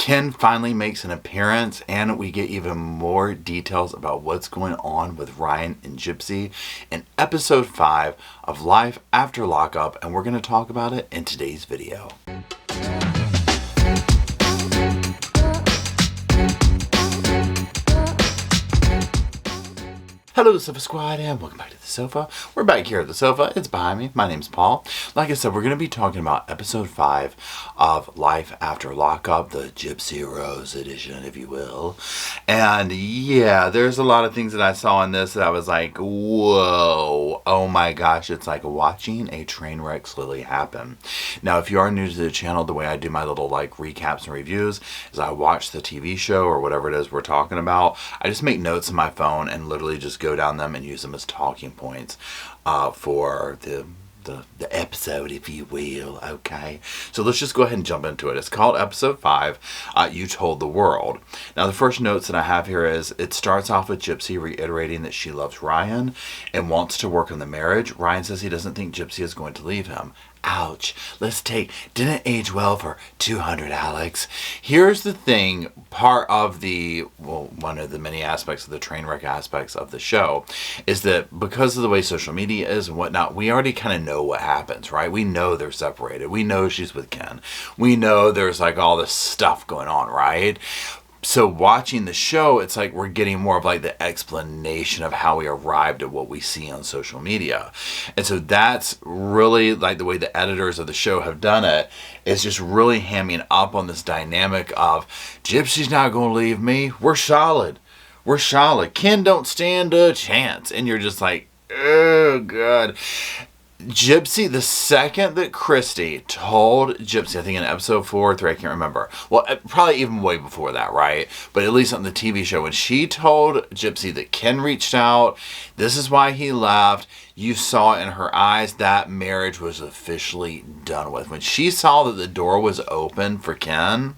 Ken finally makes an appearance, and we get even more details about what's going on with Ryan and Gypsy in episode 5 of Life After Lockup, and we're going to talk about it in today's video. Hello Sofa Squad and welcome back to the sofa. We're back here at the sofa. It's behind me. My name's Paul. Like I said, we're going to be talking about episode 5 of Life After Lockup, the Gypsy Rose edition, if you will. And yeah, there's a lot of things that I saw in this that I was like, whoa, oh my gosh, it's like watching a train wreck slowly happen. Now, if you are new to the channel, the way I do my little like recaps and reviews is I watch the TV show or whatever it is we're talking about. I just make notes on my phone and literally just go down them and use them as talking points for the episode, if you will. Okay, so let's just go ahead and jump into it. It's called episode 5, You Told the World. Now the first notes that I have here is it starts off with Gypsy reiterating that she loves Ryan and wants to work on the marriage. Ryan says he doesn't think Gypsy is going to leave him. Ouch. Let's take didn't age well for 200, Alex. Here's the thing, part of one of the many aspects of the train wreck aspects of the show is that because of the way social media is and whatnot, we already kind of know what happens, right? We know they're separated. We know she's with Ken. We know there's like all this stuff going on, right? So watching the show, it's like we're getting more of like the explanation of how we arrived at what we see on social media. And so that's really like the way the editors of the show have done it, is just really hamming up on this dynamic of Gypsy's not going to leave me. We're solid. We're solid. Ken don't stand a chance. And you're just like, oh, God. Gypsy, the second that Christy told Gypsy, I think in episode 4 or 3, I can't remember. Well, probably even way before that, right? But at least on the TV show, when she told Gypsy that Ken reached out, this is why he left, you saw in her eyes that marriage was officially done with. When she saw that the door was open for Ken,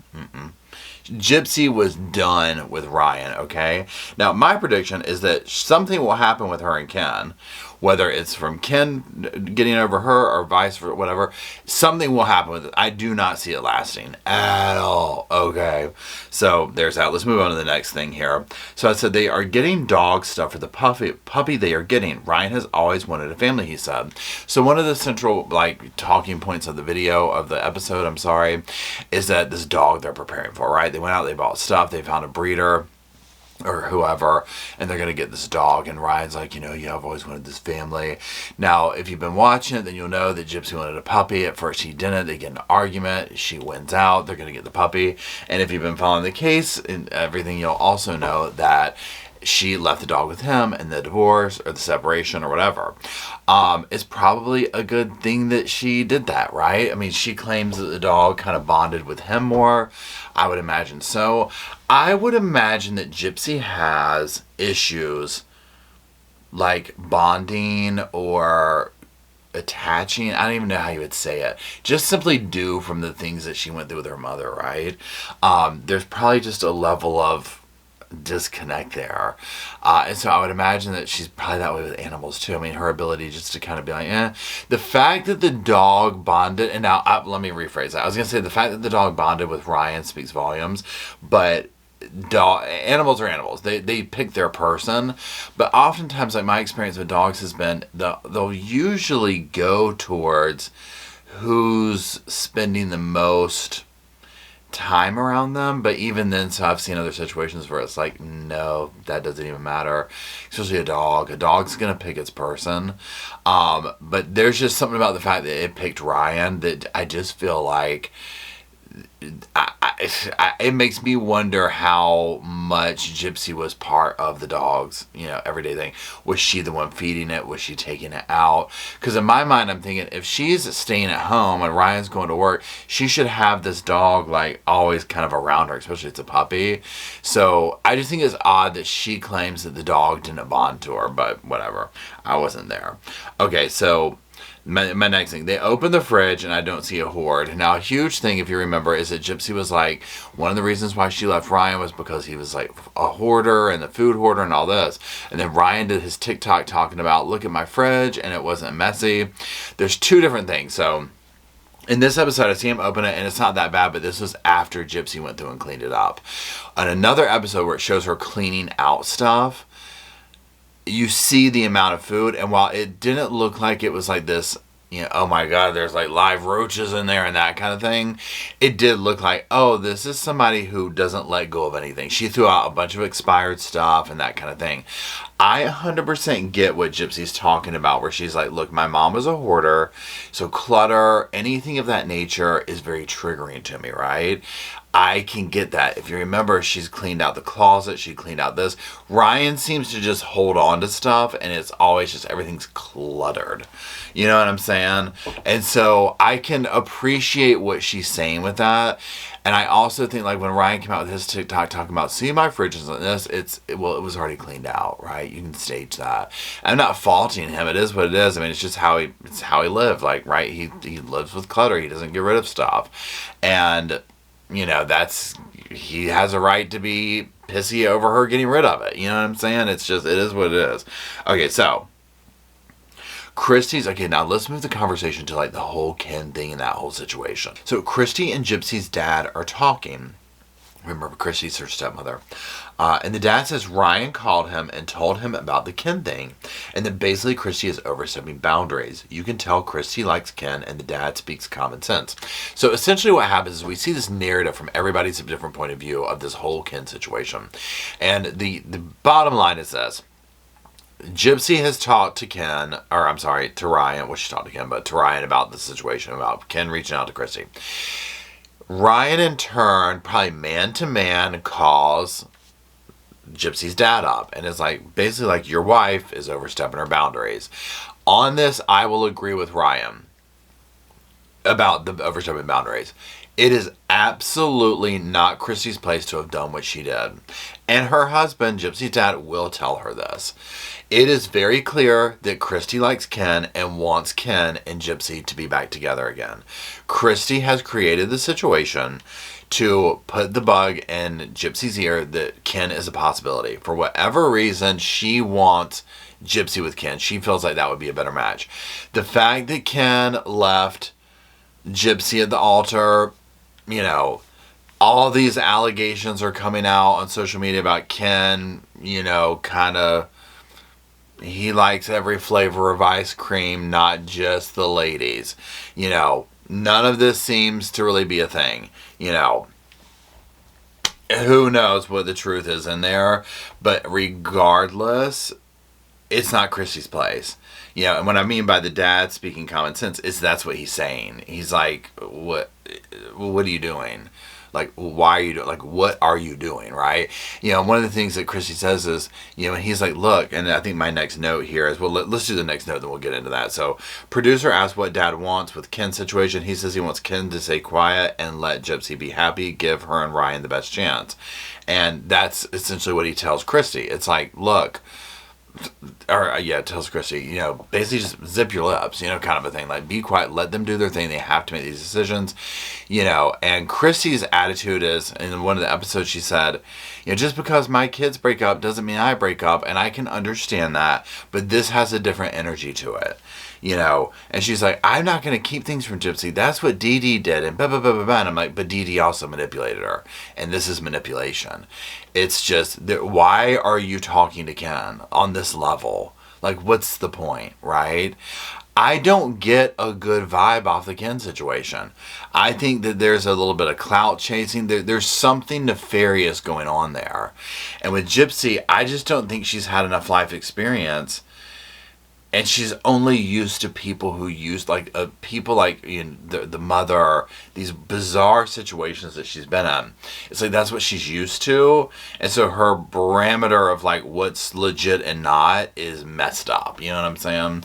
Gypsy was done with Ryan, okay? Now, my prediction is that something will happen with her and Ken, whether it's from Ken getting over her or vice versa, whatever. Something will happen with it. I do not see it lasting at all, okay? So, there's that. Let's move on to the next thing here. So, I said they are getting dog stuff for the puppy they are getting. Ryan has always wanted a family, he said. So, one of the central, like, talking points of the episode, is that this dog they're preparing for, right? They went out, they bought stuff, they found a breeder or whoever, and they're going to get this dog. And Ryan's like, yeah, I've always wanted this family. Now, if you've been watching it, then you'll know that Gypsy wanted a puppy. At first he didn't. They get in an argument. She wins out. They're going to get the puppy. And if you've been following the case and everything, you'll also know that she left the dog with him in the divorce or the separation or whatever. It's probably a good thing that she did that, right? I mean, she claims that the dog kind of bonded with him more. I would imagine so. I would imagine that Gypsy has issues like bonding or attaching. I don't even know how you would say it. Just simply due from the things that she went through with her mother, right? There's probably just a level of disconnect there, and so I would imagine that she's probably that way with animals too. I mean, her ability just to kind of be like, the fact that the dog bonded, and now let me rephrase that. I was gonna say the fact that the dog bonded with Ryan speaks volumes, but animals are animals. They pick their person, but oftentimes, like my experience with dogs has been, they'll usually go towards who's spending the most time around them. But even then, so I've seen other situations where it's like, no, that doesn't even matter. Especially a dog's gonna pick its person. But there's just something about the fact that it picked Ryan that I just feel like it makes me wonder how much Gypsy was part of the dog's, everyday thing. Was she the one feeding it? Was she taking it out? Because in my mind, I'm thinking if she's staying at home and Ryan's going to work, she should have this dog like always kind of around her, especially if it's a puppy. So I just think it's odd that she claims that the dog didn't bond to her, but whatever. I wasn't there. Okay, so my next thing, they open the fridge and I don't see a hoard. Now, a huge thing, if you remember, is that Gypsy was like, one of the reasons why she left Ryan was because he was like a hoarder and the food hoarder and all this. And then Ryan did his TikTok talking about, look at my fridge and it wasn't messy. There's two different things. So In this episode, I see him open it, and it's not that bad, but this was after Gypsy went through and cleaned it up. On another episode where it shows her cleaning out stuff, you see the amount of food, and while it didn't look like it was like this, oh my God, there's like live roaches in there and that kind of thing, it did look like, oh, this is somebody who doesn't let go of anything. She threw out a bunch of expired stuff and that kind of thing. I 100% get what Gypsy's talking about, where she's like, look, my mom was a hoarder, so clutter, anything of that nature is very triggering to me, right? I can get that. If you remember, she's cleaned out the closet, she cleaned out this. Ryan seems to just hold on to stuff, and it's always just everything's cluttered. You know what I'm saying? And so I can appreciate what she's saying with that. And I also think, like, when Ryan came out with his TikTok talking about, see my fridge is like this, it was already cleaned out, right? You can stage that. I'm not faulting him. It is what it is. I mean, it's just how he lived. Like, right? He lives with clutter. He doesn't get rid of stuff. And, he has a right to be pissy over her getting rid of it. You know what I'm saying? It is what it is. Okay, so okay, now let's move the conversation to like the whole Ken thing and that whole situation. So Christy and Gypsy's dad are talking. Remember, Christy's her stepmother. And the dad says Ryan called him and told him about the Ken thing. And that basically Christy is overstepping boundaries. You can tell Christy likes Ken and the dad speaks common sense. So essentially what happens is we see this narrative from everybody's different point of view of this whole Ken situation. And the bottom line is this. Gypsy has talked to Ryan, well, she talked to Ken, but to Ryan about the situation, about Ken reaching out to Christy. Ryan, in turn, probably man-to-man, calls Gypsy's dad up and is like, basically like, your wife is overstepping her boundaries. On this, I will agree with Ryan about the overstepping boundaries. It is absolutely not Christy's place to have done what she did. And her husband, Gypsy's dad, will tell her this. It is very clear that Christy likes Ken and wants Ken and Gypsy to be back together again. Christy has created the situation to put the bug in Gypsy's ear that Ken is a possibility. For whatever reason, she wants Gypsy with Ken. She feels like that would be a better match. The fact that Ken left Gypsy at the altar, all these allegations are coming out on social media about Ken, he likes every flavor of ice cream, not just the ladies. None of this seems to really be a thing. Who knows what the truth is in there, but regardless, it's not Christy's place. And what I mean by the dad speaking common sense is that's what he's saying. He's like, what are you doing? Like, why are you doing, like, what are you doing, right? One of the things that Christy says is, and he's like, look, and I think my next note here is, well, let's do the next note, then we'll get into that. So, producer asks what dad wants with Ken's situation. He says he wants Ken to stay quiet and let Gypsy be happy, give her and Ryan the best chance. And that's essentially what he tells Christy. It's like, look, tells Christy, basically just zip your lips, kind of a thing. Like, be quiet, let them do their thing. They have to make these decisions, And Christy's attitude is, in one of the episodes she said, just because my kids break up doesn't mean I break up, and I can understand that, but this has a different energy to it. And she's like, I'm not going to keep things from Gypsy. That's what Dee Dee did, and blah, blah, blah, blah, blah. And I'm like, but Dee Dee also manipulated her, and this is manipulation. It's just, why are you talking to Ken on this level? Like, what's the point, right? I don't get a good vibe off the Ken situation. I think that there's a little bit of clout chasing. There's something nefarious going on there. And with Gypsy, I just don't think she's had enough life experience. And she's only used to people who use, people like the mother, these bizarre situations that she's been in. It's like that's what she's used to. And so her parameter of what's legit and not is messed up. You know what I'm saying?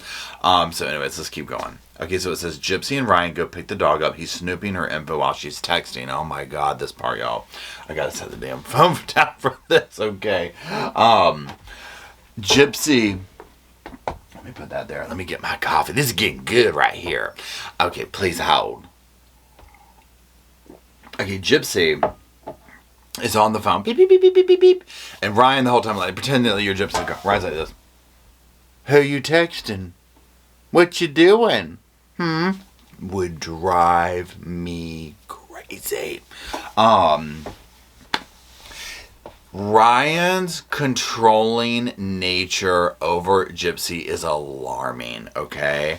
So anyways, let's keep going. Okay, so it says Gypsy and Ryan go pick the dog up. He's snooping her info while she's texting. Oh my God, this part, y'all. I gotta set the damn phone down for this. Okay. Gypsy... Let me put that there. Let me get my coffee. This is getting good right here. Okay, please hold. Okay, Gypsy is on the phone. Beep, beep, beep, beep, beep, beep, beep. And Ryan the whole time, pretending that you're Gypsy. Ryan's like this. Who you texting? What you doing? would drive me crazy. Ryan's controlling nature over Gypsy is alarming, okay?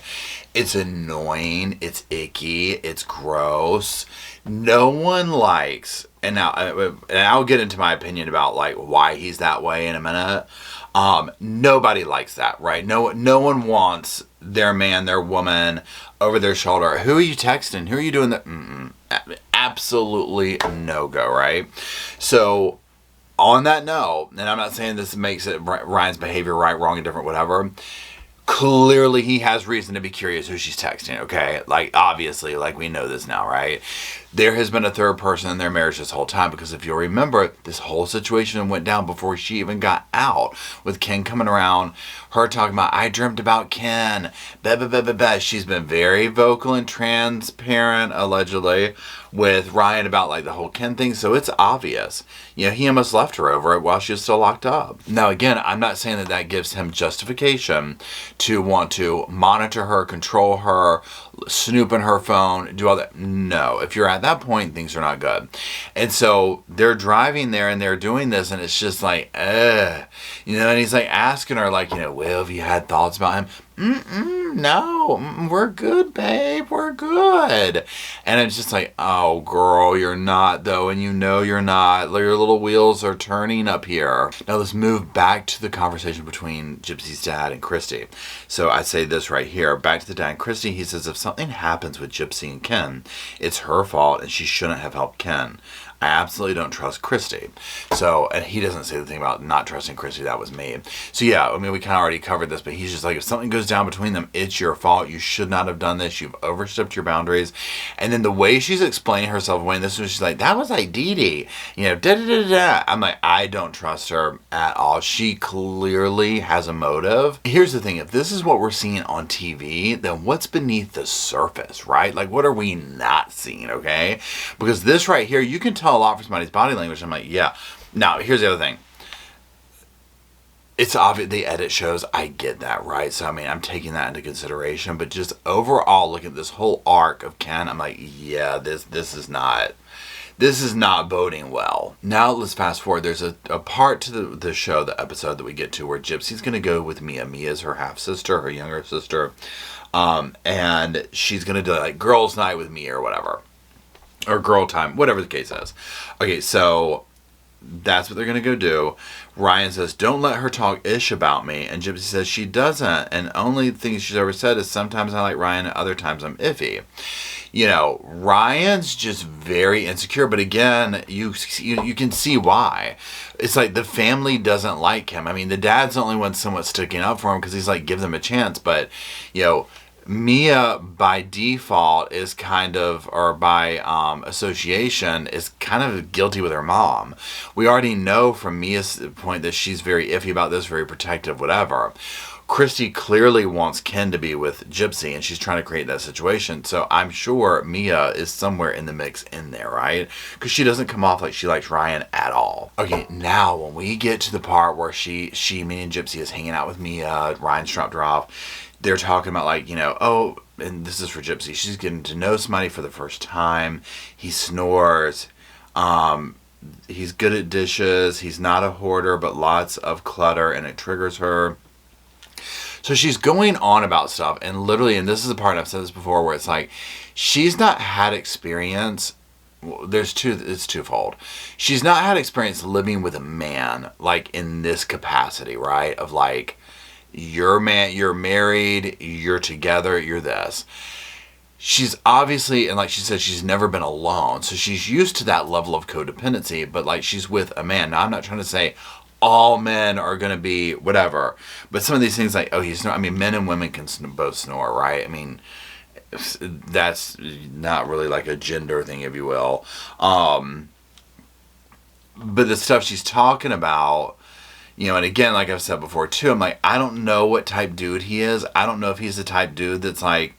It's annoying, it's icky, it's gross. No one likes, and now and I'll get into my opinion about like why he's that way in a minute. Nobody likes that, right? No one wants their man, their woman over their shoulder. Who are you texting? Who are you doing that? Absolutely no go, right? So on that note, and I'm not saying this makes it Ryan's behavior right, wrong, indifferent, whatever. Clearly, he has reason to be curious who she's texting, okay? Like, obviously, like, we know this now, right? There has been a third person in their marriage this whole time, because if you'll remember, this whole situation went down before she even got out, with Ken coming around, her talking about, I dreamt about Ken, blah, blah, blah, blah, blah. She's been very vocal and transparent, allegedly, with Ryan about, like, the whole Ken thing, so it's obvious. You know, he almost left her over it while she was still locked up. Now, again, I'm not saying that that gives him justification to want to monitor her, control her, snoop in her phone, do all that. No, if you're at that point, things are not good. And so they're driving there and they're doing this, and it's just like, you know, and he's like asking her, like, you know, well, have you had thoughts about him? No, we're good, babe, we're good. And it's just like, oh, girl, you're not, though, and you know you're not. Your little wheels are turning up here. Now let's move back to the conversation between Gypsy's dad and Christy. So I say this right here, back to the dad and Christy. He says, if something happens with Gypsy and Ken, it's her fault and she shouldn't have helped Ken. I absolutely don't trust Christy. So, and he doesn't say the thing about not trusting Christy, that was me. So yeah, I mean, we kind of already covered this, but he's just like, if something goes down between them, it's your fault. You should not have done this. You've overstepped your boundaries. And then the way she's explaining herself away, and this was, she's like, that was like Dee Dee, you know, da da da da. I'm like, I don't trust her at all. She clearly has a motive. Here's the thing, if this is what we're seeing on TV, then what's beneath the surface, right? Like, what are we not seeing, okay? Because this right here, you can tell a lot from somebody's body language. I'm like, yeah. Now, here's the other thing. It's obvious they edit shows. I get that, right? So, I mean, I'm taking that into consideration. But just overall, look at this whole arc of Ken. I'm like, yeah, this is not boding well. Now, let's fast forward. There's a part to the show, the episode that we get to, where Gypsy's going to go with Mia. Mia's her half-sister, her younger sister. And she's going to do, like, girls' night with Mia or whatever. Or girl time, whatever the case is. Okay, so that's what they're going to go do. Ryan says, don't let her talk ish about me. And Gypsy says she doesn't. And only thing she's ever said is sometimes I like Ryan and other times I'm iffy. You know, Ryan's just very insecure. But again, you can see why. It's like the family doesn't like him. I mean, the dad's the only one somewhat sticking up for him because he's like, give them a chance. But, you know, Mia by default is kind of, or by association, is kind of guilty with her mom. We already know from Mia's point that she's very iffy about this, very protective, whatever. Christy clearly wants Ken to be with Gypsy, and she's trying to create that situation. So I'm sure Mia is somewhere in the mix in there, right? Because she doesn't come off like she likes Ryan at all. Okay, now when we get to the part where she meaning Gypsy, is hanging out with Mia, Ryan's dropped her off. They're talking about, like, you know, oh, and this is for Gypsy. She's getting to know somebody for the first time. He snores. He's good at dishes. He's not a hoarder, but lots of clutter, and it triggers her. So she's going on about stuff, and literally, and this is the part, I've said this before, where it's like, she's not had experience. It's twofold. She's not had experience living with a man, like, in this capacity, right? Of, like, you're married, you're together, you're this. She's obviously, and like she said, she's never been alone. So she's used to that level of codependency, but like she's with a man. Now, I'm not trying to say all men are going to be whatever, but some of these things like, oh, I mean, men and women can both snore, right? I mean, that's not really like a gender thing, if you will. But the stuff she's talking about, you know, and again, like I've said before too, I'm like, I don't know what type dude he is. I don't know if he's the type dude that's like,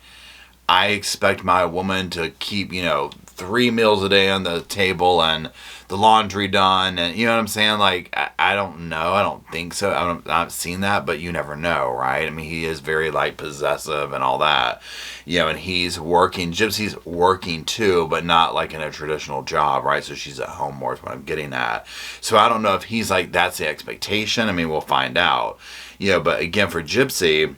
I expect my woman to keep, you know, 3 meals a day on the table and the laundry done, and you know what I'm saying? Like, I don't know. I don't think so. I've seen that, but you never know, right? I mean, he is very, like, possessive and all that. You know, and he's working. Gypsy's working, too, but not, like, in a traditional job, right? So she's at home more is what I'm getting at. So I don't know if he's, like, that's the expectation. I mean, we'll find out. You know, but again, for Gypsy,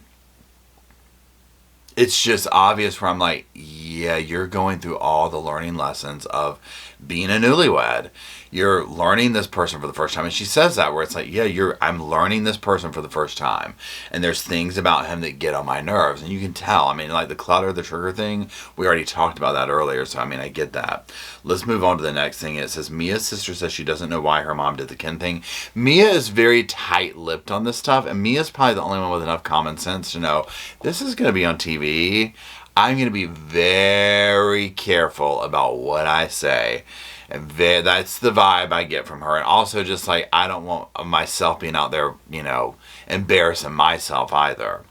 it's just obvious where I'm like, yeah, you're going through all the learning lessons of being a newlywed. You're learning this person for the first time. And she says that where it's like, yeah, I'm learning this person for the first time. And there's things about him that get on my nerves. And you can tell. I mean, like the clutter, the trigger thing, we already talked about that earlier. So, I mean, I get that. Let's move on to the next thing. It says, Mia's sister says she doesn't know why her mom did the Ken thing. Mia is very tight-lipped on this stuff. And Mia's probably the only one with enough common sense to know this is going to be on TV. I'm going to be very careful about what I say. And that's the vibe I get from her. And also just like, I don't want myself being out there, you know, embarrassing myself either.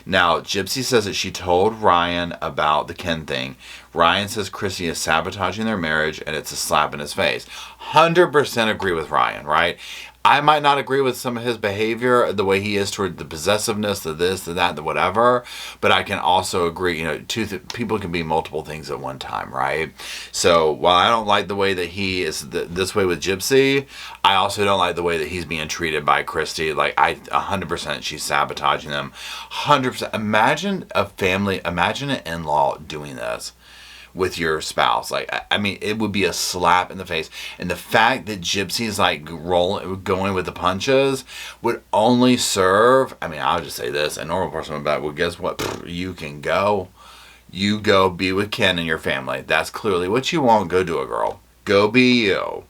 Now, Gypsy says that she told Ryan about the Ken thing. Ryan says Christy is sabotaging their marriage and it's a slap in his face. 100% agree with Ryan, right? I might not agree with some of his behavior, the way he is toward the possessiveness, the this, the that, the whatever, but I can also agree, you know, people can be multiple things at one time, right? So while I don't like the way that he is this way with Gypsy, I also don't like the way that he's being treated by Christy. Like, 100% she's sabotaging them. 100%. Imagine imagine an in-law doing this with your spouse. Like, I mean, it would be a slap in the face. And the fact that Gypsy's like going with the punches would only serve, I mean, I'll just say this, a normal person would be like, well, guess what? Pfft, you can go. You go be with Ken and your family. That's clearly what you want. Go do it, girl. Go be you.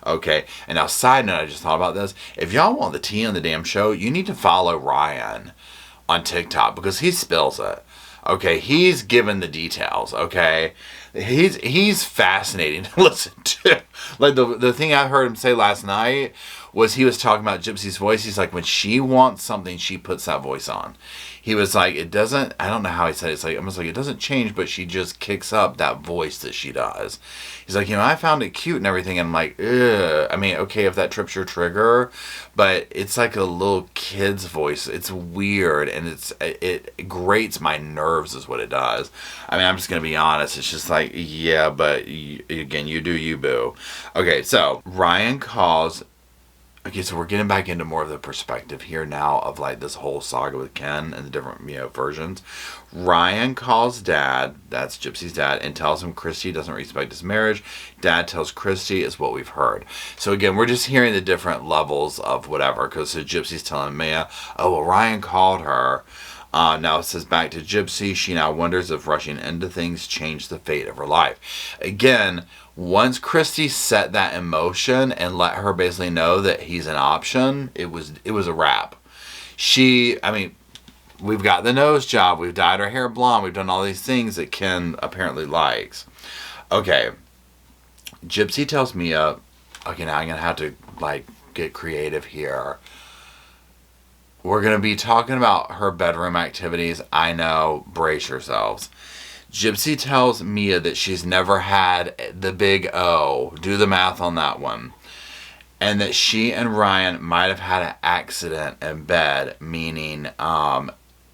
Okay. And now, side note, I just thought about this. If y'all want the tea on the damn show, you need to follow Ryan on TikTok because he spills it. Okay, he's given the details, okay? He's fascinating to listen to. Like, the thing I heard him say last night was he was talking about Gypsy's voice. He's like, when she wants something, she puts that voice on. He was like, it doesn't, I don't know how he said it. It's like, almost like it doesn't change, but she just kicks up that voice that she does. He's like, you know, I found it cute and everything. And I'm like, ugh. I mean, okay, if that trips your trigger, but it's like a little kid's voice. It's weird and it grates my nerves is what it does. I mean, I'm just going to be honest. It's just like, yeah, but again, you do you, boo. Okay, so Ryan calls. Okay, so we're getting back into more of the perspective here now of like this whole saga with Ken and the different, you know, versions. Ryan calls Dad, that's Gypsy's dad, and tells him Christy doesn't respect his marriage. Dad tells Christy is what we've heard. So again, we're just hearing the different levels of whatever, because so Gypsy's telling Mia, oh, well, Ryan called her. Now it says back to Gypsy. She now wonders if rushing into things changed the fate of her life. Again, once Christy set that in motion and let her basically know that he's an option, it was a wrap. I mean, we've got the nose job. We've dyed her hair blonde. We've done all these things that Ken apparently likes. Okay. Gypsy tells Mia, okay, now I'm going to have to, like, get creative here. We're going to be talking about her bedroom activities. I know. Brace yourselves. Gypsy tells Mia that she's never had the big O. Do the math on that one. And that she and Ryan might have had an accident in bed, meaning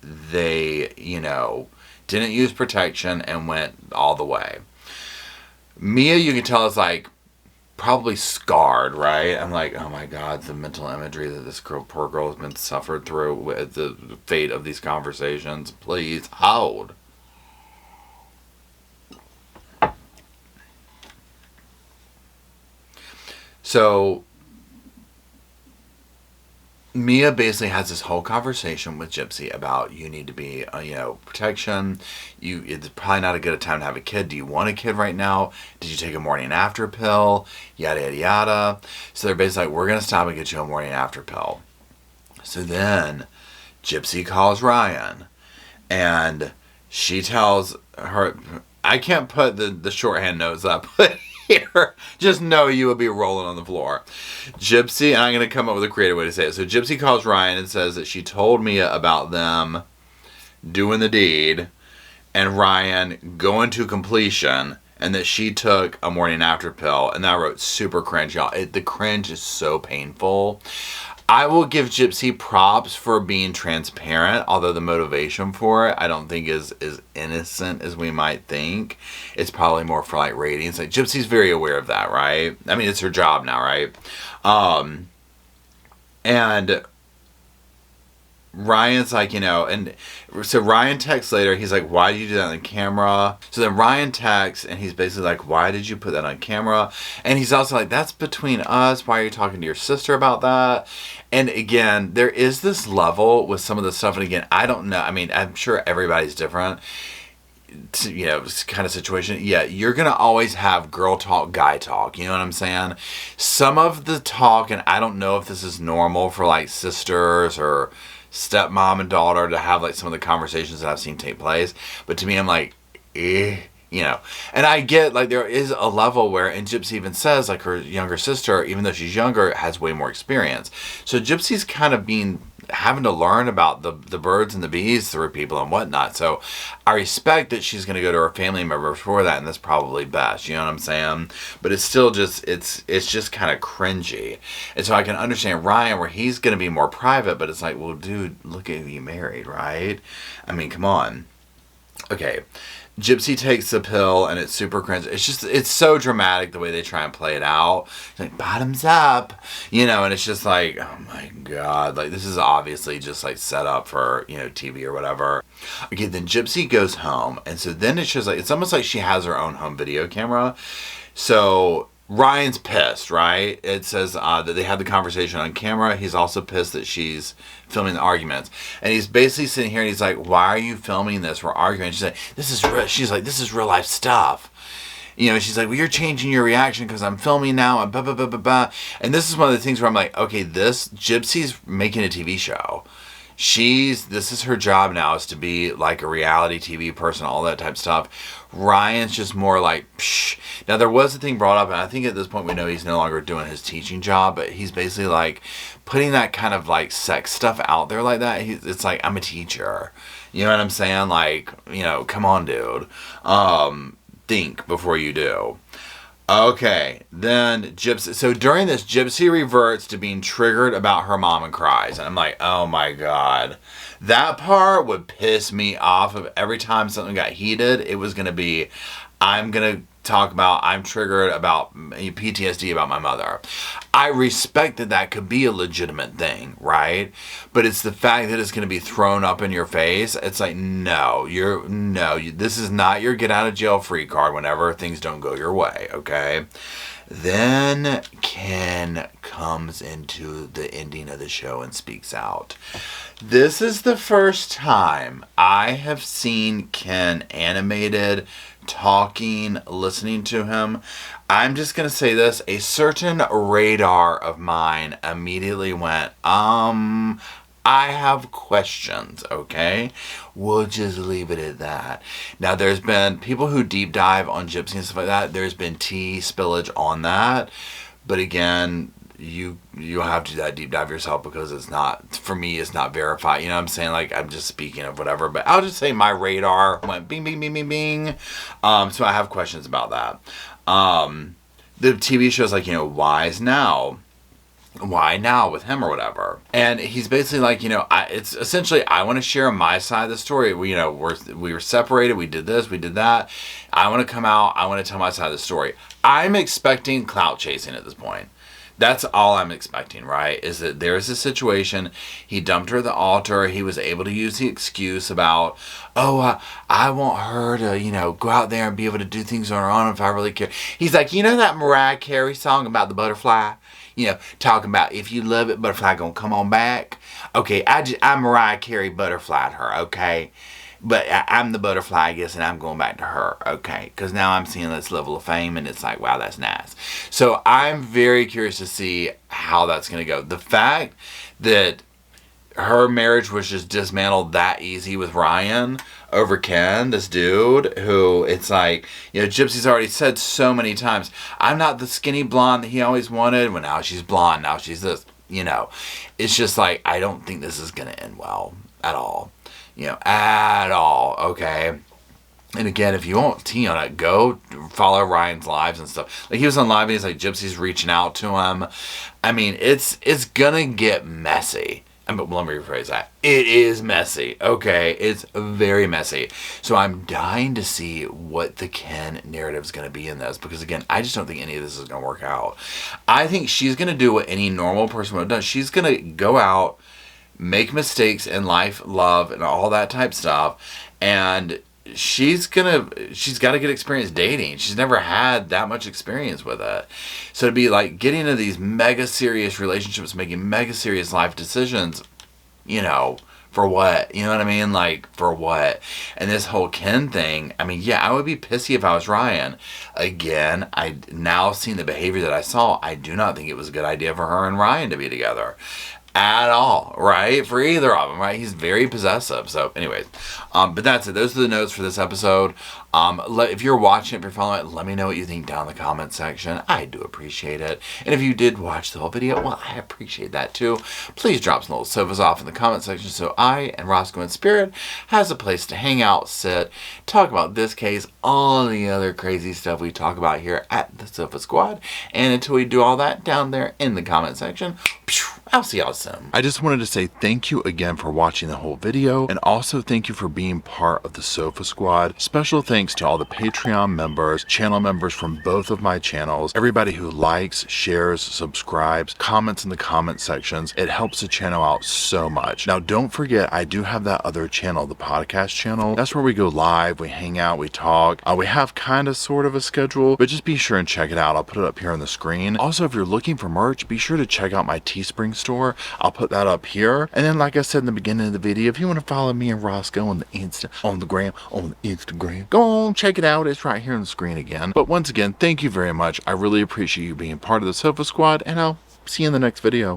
they, you know, didn't use protection and went all the way. Mia, you can tell, is like probably scarred, right? I'm like, oh my God, the mental imagery that this poor girl has been suffered through with the fate of these conversations. Please hold. So Mia basically has this whole conversation with Gypsy about you need to be, you know, protection. It's probably not a good time to have a kid. Do you want a kid right now? Did you take a morning after pill? Yada, yada, yada. So they're basically like, we're going to stop and get you a morning after pill. So then Gypsy calls Ryan and she tells her, I can't put the shorthand notes up here. Just know you will be rolling on the floor. Gypsy, and I'm going to come up with a creative way to say it. So Gypsy calls Ryan and says that she told Mia about them doing the deed and Ryan going to completion and that she took a morning after pill, and that I wrote super cringe, y'all. The cringe is so painful. I will give Gypsy props for being transparent, although the motivation for it I don't think is as innocent as we might think. It's probably more for like ratings. Like Gypsy's very aware of that, right? I mean, it's her job now, right? And Ryan's like, and so Ryan texts later, he's like, why did you do that on camera? So then Ryan texts, and he's basically like, why did you put that on camera? And he's also like, that's between us. Why are you talking to your sister about that? And again, there is this level with some of the stuff, and again, I don't know. I mean, I'm sure everybody's different. Kind of situation. Yeah, you're going to always have girl talk, guy talk. You know what I'm saying? Some of the talk, and I don't know if this is normal for like sisters or stepmom and daughter to have like some of the conversations that I've seen take place. But to me, I'm like, and I get like there is a level where, and Gypsy even says like her younger sister, even though she's younger, has way more experience. So Gypsy's kind of having to learn about the birds and the bees through people and whatnot. So I respect that she's going to go to her family members for that, and that's probably best. You know what I'm saying? But it's still just, it's just kind of cringy. And so I can understand Ryan where he's going to be more private, but it's like, well, dude, look at who you married, right? I mean, come on. Okay. Gypsy takes the pill, and it's super cringe. It's so dramatic the way they try and play it out. It's like, bottoms up, and it's just like, oh my God. Like, this is obviously just like set up for, TV or whatever. Okay, then Gypsy goes home, and so then it's just like, it's almost like she has her own home video camera. So Ryan's pissed, right? It says that they had the conversation on camera. He's also pissed that she's filming the arguments. And he's basically sitting here and he's like, why are you filming this? We're arguing. She's like, this is real life stuff. She's like, well, you're changing your reaction because I'm filming now and blah, blah, blah, blah, blah. And this is one of the things where I'm like, okay, Gypsy's making a TV show. This is her job now, is to be like a reality TV person, all that type of stuff. Ryan's just more like, psh. Now there was a thing brought up, and I think at this point we know he's no longer doing his teaching job, but he's basically like putting that kind of like sex stuff out there like that. It's like, I'm a teacher. You know what I'm saying? Like, come on, dude. Think before you do. Okay, then Gypsy. So during this, Gypsy reverts to being triggered about her mom and cries. And I'm like, oh my God. That part would piss me off. Of every time something got heated, it was going to be, I'm triggered about PTSD about my mother. I respect that could be a legitimate thing, right? But it's the fact that it's going to be thrown up in your face. It's like, this is not your get out of jail free card whenever things don't go your way, okay? Then Ken comes into the ending of the show and speaks out. This is the first time I have seen Ken animated, talking, listening to him. I'm just going to say this. A certain radar of mine immediately went, I have questions, okay? We'll just leave it at that. Now, there's been people who deep dive on Gypsy and stuff like that. There's been tea spillage on that. But again, you have to do that deep dive yourself, because it's not, for me, it's not verified. You know what I'm saying? Like, I'm just speaking of whatever. But I'll just say my radar went bing, bing, bing, bing, bing. So I have questions about that. The TV show's like, why now with him or whatever? And he's basically like, it's essentially, I want to share my side of the story. We were separated. We did this, we did that. I want to come out. I want to tell my side of the story. I'm expecting clout chasing at this point. That's all I'm expecting, right? Is that there's a situation. He dumped her at the altar. He was able to use the excuse about, I want her to, go out there and be able to do things on her own if I really care. He's like, that Mariah Carey song about the butterfly? Talking about, if you love it, butterfly gonna come on back. Okay, I Mariah Carey butterflied her, okay? But I'm the butterfly, I guess, and I'm going back to her, okay? Because now I'm seeing this level of fame, and it's like, wow, that's nice. So I'm very curious to see how that's going to go. The fact that her marriage was just dismantled that easy with Ryan over Ken, this dude, who it's like, Gypsy's already said so many times, I'm not the skinny blonde that he always wanted. Well, now she's blonde, now she's this, It's just like, I don't think this is going to end well at all. At all, okay? And again, if you want to, go follow Ryan's lives and stuff. Like, he was on live and he's like, Gypsy's reaching out to him. I mean, it's gonna get messy. Let me rephrase that. It is messy, okay? It's very messy. So I'm dying to see what the Ken narrative is going to be in this, because again, I just don't think any of this is going to work out. I think she's going to do what any normal person would have done. She's going to go out, make mistakes in life, love, and all that type stuff, and she's got to get experience dating. She's never had that much experience with it. So to be like getting into these mega serious relationships, making mega serious life decisions, for what? You know what I mean? Like, for what? And this whole Ken thing, I mean, yeah, I would be pissy if I was Ryan. Again, I now seeing the behavior that I saw, I do not think it was a good idea for her and Ryan to be together. At all, right? For either of them, right? He's very possessive. So anyways, but that's it. Those are the notes for this episode. If you're watching it, if you're following it, let me know what you think down in the comment section. I do appreciate it. And if you did watch the whole video, well, I appreciate that too. Please drop some little sofas off in the comment section so I and Roscoe in Spirit has a place to hang out, sit, talk about this case, all the other crazy stuff we talk about here at the Sofa Squad. And until we do all that down there in the comment section, I'll see y'all soon. I just wanted to say thank you again for watching the whole video, and also thank you for being part of the Sofa Squad. Special thanks to all the Patreon members, channel members from both of my channels, everybody who likes, shares, subscribes, comments in the comment sections. It helps the channel out so much. Now, don't forget, I do have that other channel, the podcast channel. That's where we go live, we hang out, we talk. We have kind of sort of a schedule, but just be sure and check it out. I'll put it up here on the screen. Also, if you're looking for merch, be sure to check out my Teespring store. I'll put that up here. And then, like I said in the beginning of the video, if you want to follow me and Roscoe on the Instagram, go on, check it out. It's right here on the screen again. But once again, thank you very much. I really appreciate you being part of the Sofa Squad, and I'll see you in the next video.